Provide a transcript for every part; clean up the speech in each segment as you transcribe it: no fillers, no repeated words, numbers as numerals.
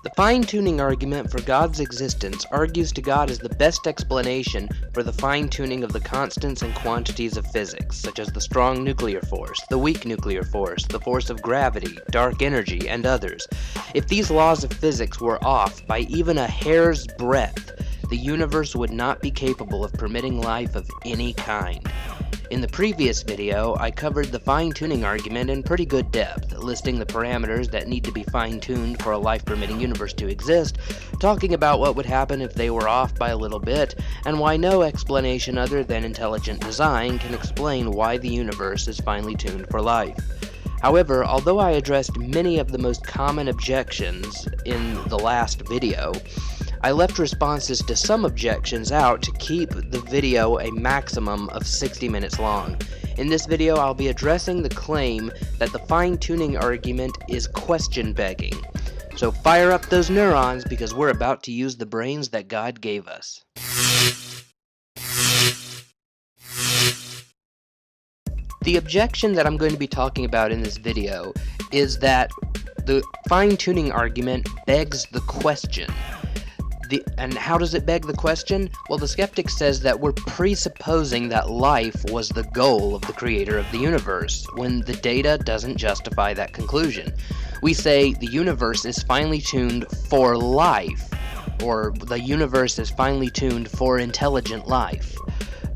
The fine-tuning argument for God's existence argues to God as the best explanation for the fine-tuning of the constants and quantities of physics, such as the strong nuclear force, the weak nuclear force, the force of gravity, dark energy, and others. If these laws of physics were off by even a hair's breadth, the universe would not be capable of permitting life of any kind. In the previous video, I covered the fine-tuning argument in pretty good depth, listing the parameters that need to be fine-tuned for a life-permitting universe to exist, talking about what would happen if they were off by a little bit, and why no explanation other than intelligent design can explain why the universe is finely tuned for life. However, although I addressed many of the most common objections in the last video, I left responses to some objections out to keep the video a maximum of 60 minutes long. In this video, I'll be addressing the claim that the fine-tuning argument is question-begging. So fire up those neurons because we're about to use the brains that God gave us. The objection that I'm going to be talking about in this video is that the fine-tuning argument begs the question. And how does it beg the question? Well, the skeptic says that we're presupposing that life was the goal of the creator of the universe, when the data doesn't justify that conclusion. We say the universe is finely tuned for life, or the universe is finely tuned for intelligent life.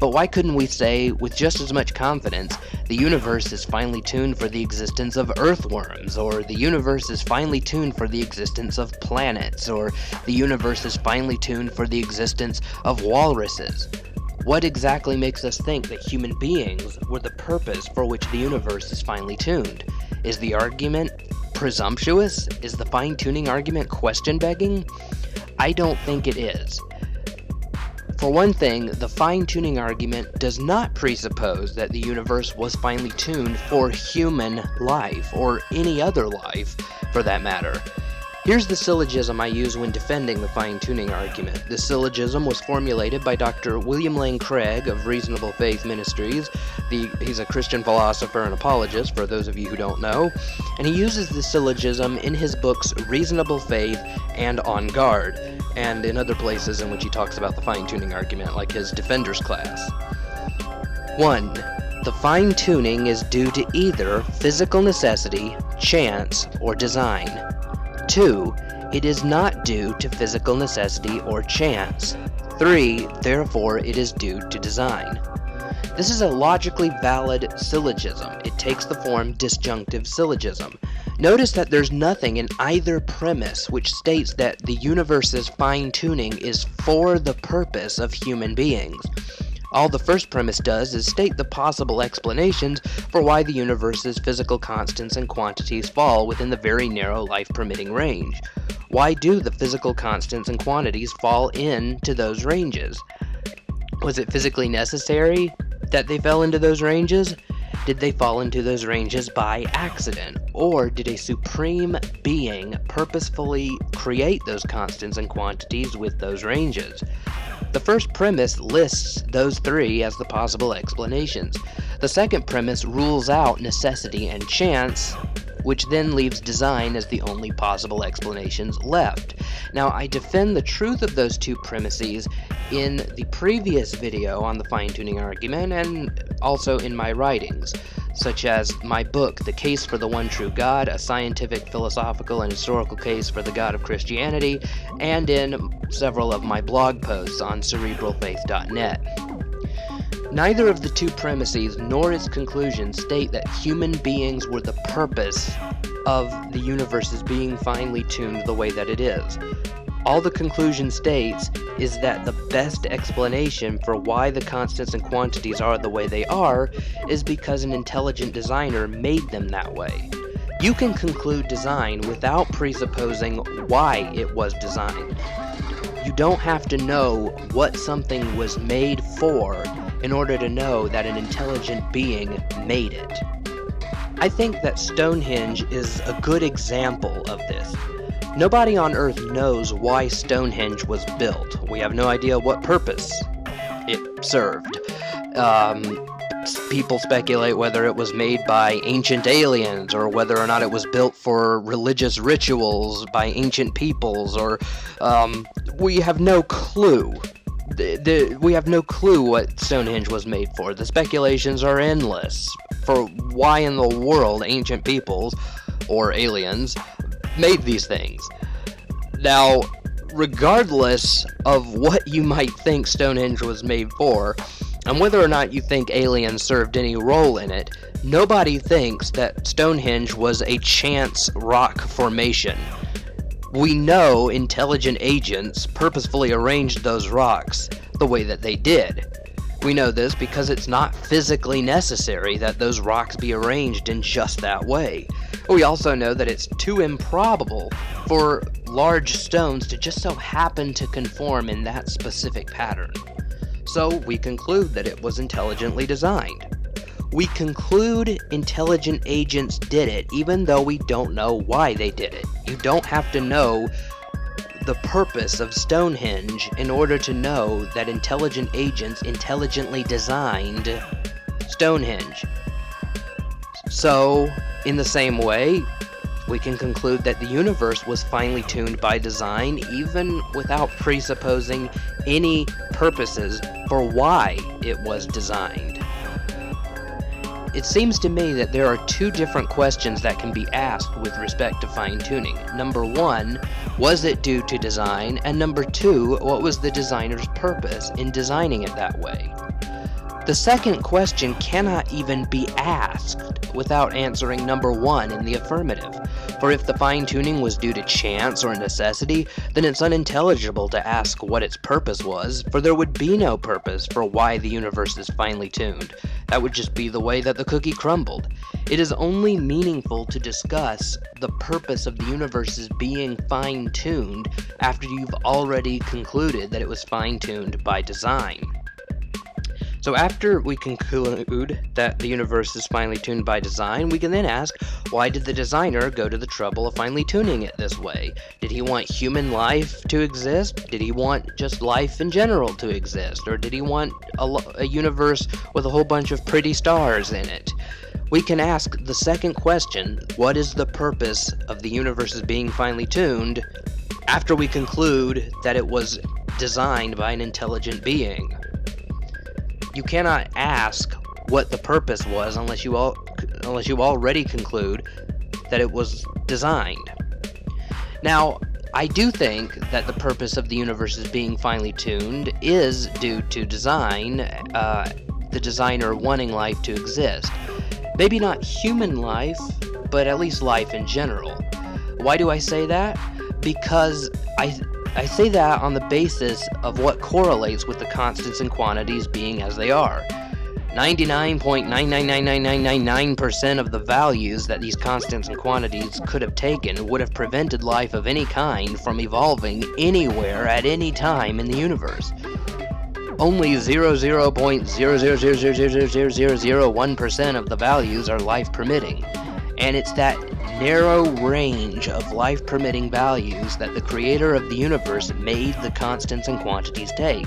But why couldn't we say, with just as much confidence, the universe is finely tuned for the existence of earthworms, or the universe is finely tuned for the existence of planets, or the universe is finely tuned for the existence of walruses? What exactly makes us think that human beings were the purpose for which the universe is finely tuned? Is the argument presumptuous? Is the fine-tuning argument question-begging? I don't think it is. For one thing, the fine-tuning argument does not presuppose that the universe was finely tuned for human life, or any other life, for that matter. Here's the syllogism I use when defending the fine-tuning argument. This syllogism was formulated by Dr. William Lane Craig of Reasonable Faith Ministries. He's a Christian philosopher and apologist, for those of you who don't know. And he uses this syllogism in his books Reasonable Faith and On Guard, and in other places in which he talks about the fine-tuning argument, like his Defenders class. 1. The fine-tuning is due to either physical necessity, chance, or design. 2. It is not due to physical necessity or chance. 3. Therefore, it is due to design. This is a logically valid syllogism. It takes the form disjunctive syllogism. Notice that there's nothing in either premise which states that the universe's fine-tuning is for the purpose of human beings. All the first premise does is state the possible explanations for why the universe's physical constants and quantities fall within the very narrow life-permitting range. Why do the physical constants and quantities fall into those ranges? Was it physically necessary that they fell into those ranges? Did they fall into those ranges by accident? Or did a supreme being purposefully create those constants and quantities with those ranges? The first premise lists those three as the possible explanations. The second premise rules out necessity and chance, which then leaves design as the only possible explanations left. Now, I defend the truth of those two premises in the previous video on the fine-tuning argument, and also in my writings, such as my book, The Case for the One True God, a scientific, philosophical, and historical case for the God of Christianity, and in several of my blog posts on cerebralfaith.net. Neither of the two premises nor its conclusions state that human beings were the purpose of the universe's being finely tuned the way that it is. All the conclusion states is that the best explanation for why the constants and quantities are the way they are is because an intelligent designer made them that way. You can conclude design without presupposing why it was designed. You don't have to know what something was made for in order to know that an intelligent being made it. I think that Stonehenge is a good example of this. Nobody on Earth knows why Stonehenge was built. We have no idea what purpose it served. People speculate whether it was made by ancient aliens, or whether or not it was built for religious rituals by ancient peoples, or we have no clue. We have no clue what Stonehenge was made for. The speculations are endless for why in the world ancient peoples, or aliens, made these things. Now, regardless of what you might think Stonehenge was made for, and whether or not you think aliens served any role in it, nobody thinks that Stonehenge was a chance rock formation. We know intelligent agents purposefully arranged those rocks the way that they did. We know this because it's not physically necessary that those rocks be arranged in just that way. We also know that it's too improbable for large stones to just so happen to conform in that specific pattern. So we conclude that it was intelligently designed. We conclude intelligent agents did it, even though we don't know why they did it. You don't have to know the purpose of Stonehenge in order to know that intelligent agents intelligently designed Stonehenge. So, in the same way, we can conclude that the universe was finely tuned by design, even without presupposing any purposes for why it was designed. It seems to me that there are two different questions that can be asked with respect to fine-tuning. Number one, was it due to design? And number two, what was the designer's purpose in designing it that way? The second question cannot even be asked without answering number one in the affirmative. For if the fine-tuning was due to chance or necessity, then it's unintelligible to ask what its purpose was, for there would be no purpose for why the universe is finely tuned. That would just be the way that the cookie crumbled. It is only meaningful to discuss the purpose of the universe's being fine-tuned after you've already concluded that it was fine-tuned by design. So after we conclude that the universe is finely tuned by design, we can then ask, why did the designer go to the trouble of finely tuning it this way? Did he want human life to exist? Did he want just life in general to exist? Or did he want a universe with a whole bunch of pretty stars in it? We can ask the second question, what is the purpose of the universe's being finely tuned, after we conclude that it was designed by an intelligent being. You cannot ask what the purpose was unless you already conclude that it was designed. Now, I do think that the purpose of the universe's being finely tuned is due to design, the designer wanting life to exist. Maybe not human life, but at least life in general. Why do I say that? Because I say that on the basis of what correlates with the constants and quantities being as they are. 99.9999999% of the values that these constants and quantities could have taken would have prevented life of any kind from evolving anywhere at any time in the universe. Only 0.000000001% of the values are life permitting, and it's that narrow range of life-permitting values that the creator of the universe made the constants and quantities take.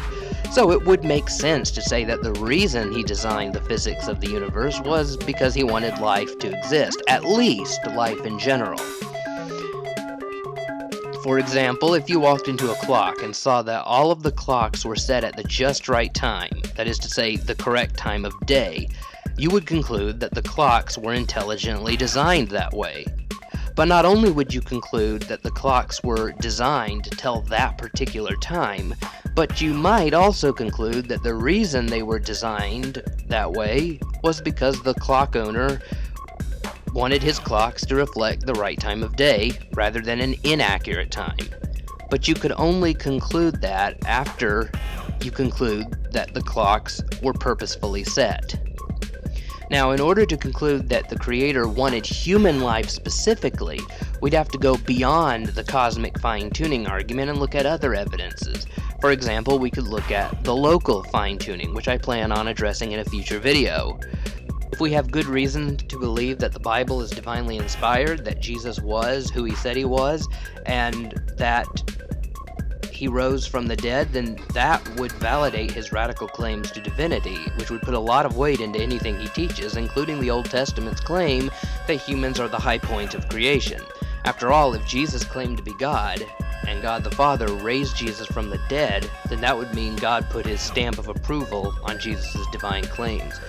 So it would make sense to say that the reason he designed the physics of the universe was because he wanted life to exist, at least life in general. For example, if you walked into a clock and saw that all of the clocks were set at the just right time, that is to say, the correct time of day, you would conclude that the clocks were intelligently designed that way. But not only would you conclude that the clocks were designed to tell that particular time, but you might also conclude that the reason they were designed that way was because the clock owner wanted his clocks to reflect the right time of day rather than an inaccurate time. But you could only conclude that after you conclude that the clocks were purposefully set. Now, in order to conclude that the creator wanted human life specifically, we'd have to go beyond the cosmic fine-tuning argument and look at other evidences. For example, we could look at the local fine-tuning, which I plan on addressing in a future video. If we have good reason to believe that the Bible is divinely inspired, that Jesus was who he said he was, and that he rose from the dead, then that would validate his radical claims to divinity, which would put a lot of weight into anything he teaches, including the Old Testament's claim that humans are the high point of creation. After all, if Jesus claimed to be God, and God the Father raised Jesus from the dead, then that would mean God put his stamp of approval on Jesus' divine claims.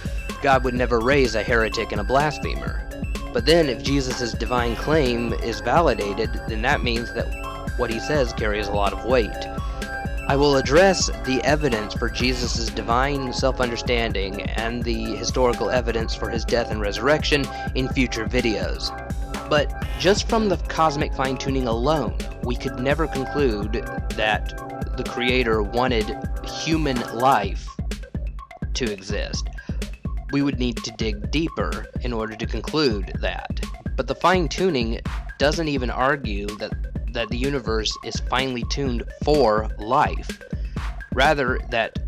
God would never raise a heretic and a blasphemer. But then, if Jesus' divine claim is validated, then that means that what he says carries a lot of weight. I will address the evidence for Jesus' divine self-understanding and the historical evidence for his death and resurrection in future videos. But just from the cosmic fine-tuning alone, we could never conclude that the Creator wanted human life to exist. We would need to dig deeper in order to conclude that. But the fine-tuning doesn't even argue that the universe is finely tuned for life. Rather, that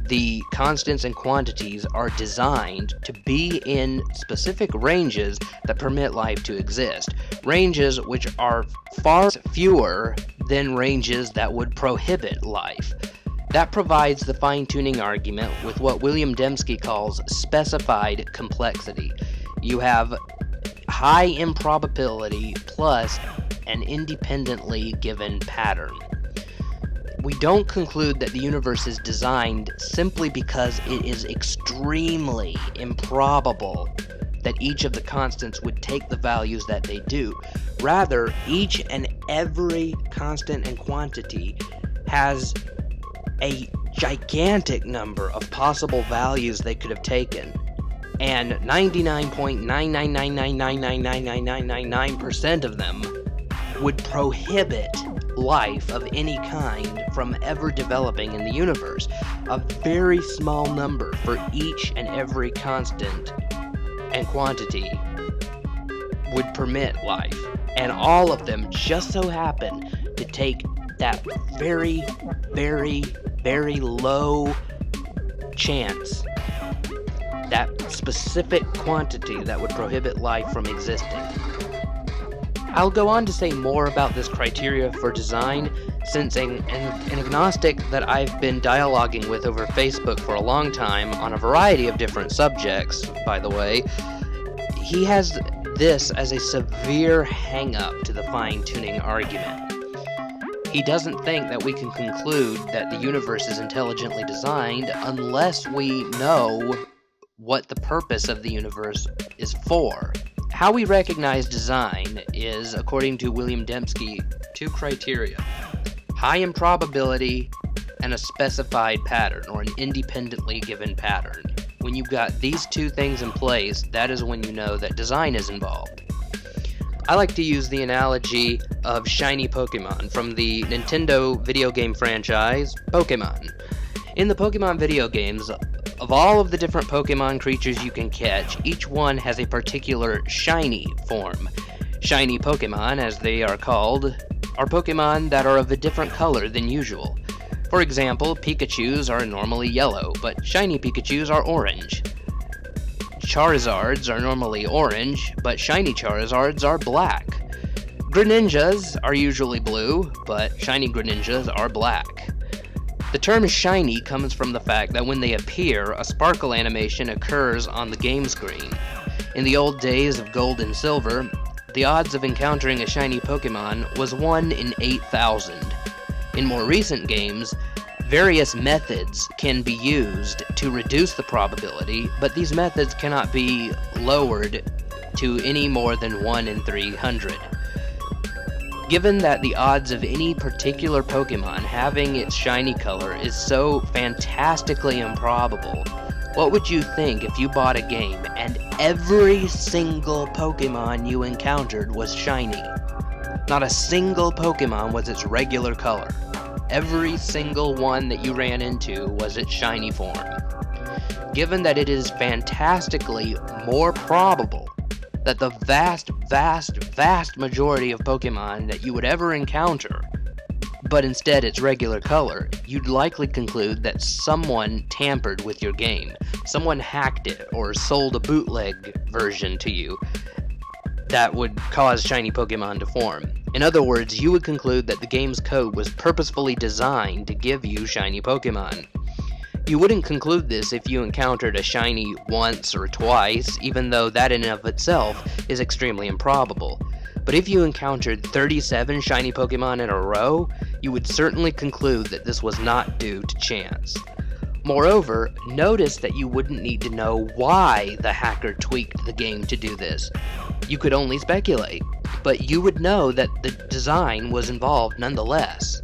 the constants and quantities are designed to be in specific ranges that permit life to exist. Ranges which are far fewer than ranges that would prohibit life. That provides the fine-tuning argument with what William Dembski calls specified complexity. You have high improbability plus an independently given pattern. We don't conclude that the universe is designed simply because it is extremely improbable that each of the constants would take the values that they do. Rather, each and every constant and quantity has a gigantic number of possible values they could have taken, and 99.99999999999% of them would prohibit life of any kind from ever developing in the universe. A very small number for each and every constant and quantity would permit life, and all of them just so happen to take that very, very, very low chance, that specific quantity that would prohibit life from existing. I'll go on to say more about this criteria for design, since an agnostic that I've been dialoguing with over Facebook for a long time on a variety of different subjects, by the way, he has this as a severe hang-up to the fine-tuning argument. He doesn't think that we can conclude that the universe is intelligently designed unless we know what the purpose of the universe is for. How we recognize design is, according to William Dembski, two criteria: high improbability and a specified pattern, or an independently given pattern. When you've got these two things in place, that is when you know that design is involved. I like to use the analogy of shiny Pokemon from the Nintendo video game franchise, Pokemon. In the Pokemon video games, of all of the different Pokemon creatures you can catch, each one has a particular shiny form. Shiny Pokemon, as they are called, are Pokemon that are of a different color than usual. For example, Pikachus are normally yellow, but shiny Pikachus are orange. Charizards are normally orange, but shiny Charizards are black. Greninjas are usually blue, but shiny Greninjas are black. The term shiny comes from the fact that when they appear, a sparkle animation occurs on the game screen. In the old days of gold and silver, the odds of encountering a shiny Pokemon was 1 in 8,000. In more recent games, various methods can be used to reduce the probability, but these methods cannot be lowered to any more than 1 in 300. Given that the odds of any particular Pokemon having its shiny color is so fantastically improbable, what would you think if you bought a game and every single Pokemon you encountered was shiny? Not a single Pokemon was its regular color. Every single one that you ran into was its shiny form. Given that it is fantastically more probable that the vast majority of Pokemon that you would ever encounter, but instead its regular color, you'd likely conclude that someone tampered with your game. Someone hacked it or sold a bootleg version to you. that would cause shiny Pokemon to form. In other words, you would conclude that the game's code was purposefully designed to give you shiny Pokemon. You wouldn't conclude this if you encountered a shiny once or twice, even though that in and of itself is extremely improbable. But if you encountered 37 shiny Pokemon in a row, you would certainly conclude that this was not due to chance. Moreover, notice that you wouldn't need to know why the hacker tweaked the game to do this. You could only speculate, but you would know that the design was involved nonetheless.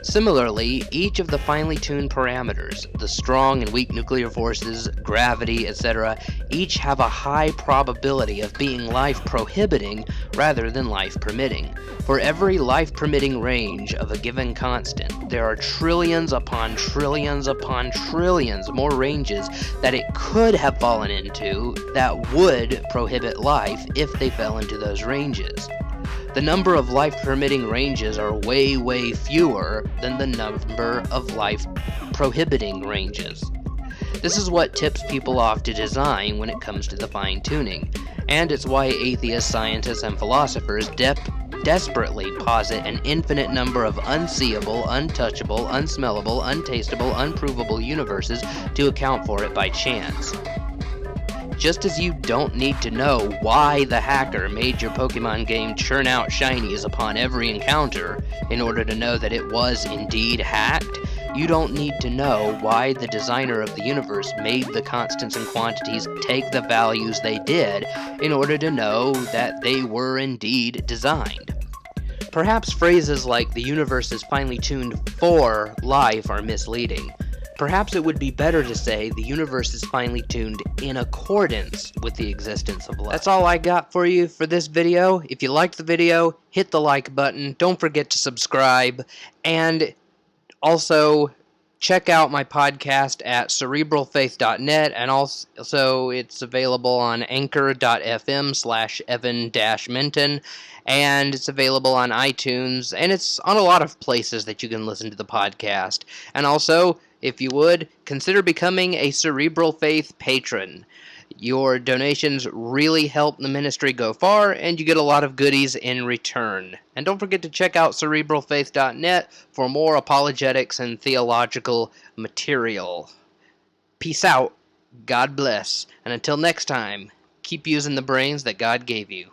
Similarly, each of the finely tuned parameters, the strong and weak nuclear forces, gravity, etc., each have a high probability of being life-prohibiting rather than life-permitting. For every life-permitting range of a given constant, there are trillions upon trillions upon trillions more ranges that it could have fallen into that would prohibit life if they fell into those ranges. The number of life-permitting ranges are way, way fewer than the number of life-prohibiting ranges. This is what tips people off to design when it comes to the fine-tuning, and it's why atheists, scientists, and philosophers desperately posit an infinite number of unseeable, untouchable, unsmellable, untastable, unprovable universes to account for it by chance. Just as you don't need to know why the hacker made your Pokemon game churn out shinies upon every encounter in order to know that it was indeed hacked, you don't need to know why the designer of the universe made the constants and quantities take the values they did in order to know that they were indeed designed. Perhaps phrases like the universe is finely tuned for life are misleading. Perhaps it would be better to say the universe is finely tuned in accordance with the existence of life. That's all I got for you for this video. If you liked the video, hit the like button. Don't forget to subscribe. And also, check out my podcast at cerebralfaith.net, and also it's available on anchor.fm/Evan-Minton, and it's available on iTunes, and it's on a lot of places that you can listen to the podcast. And also, if you would, consider becoming a Cerebral Faith patron. Your donations really help the ministry go far, and you get a lot of goodies in return. And don't forget to check out cerebralfaith.net for more apologetics and theological material. Peace out, God bless, and until next time, keep using the brains that God gave you.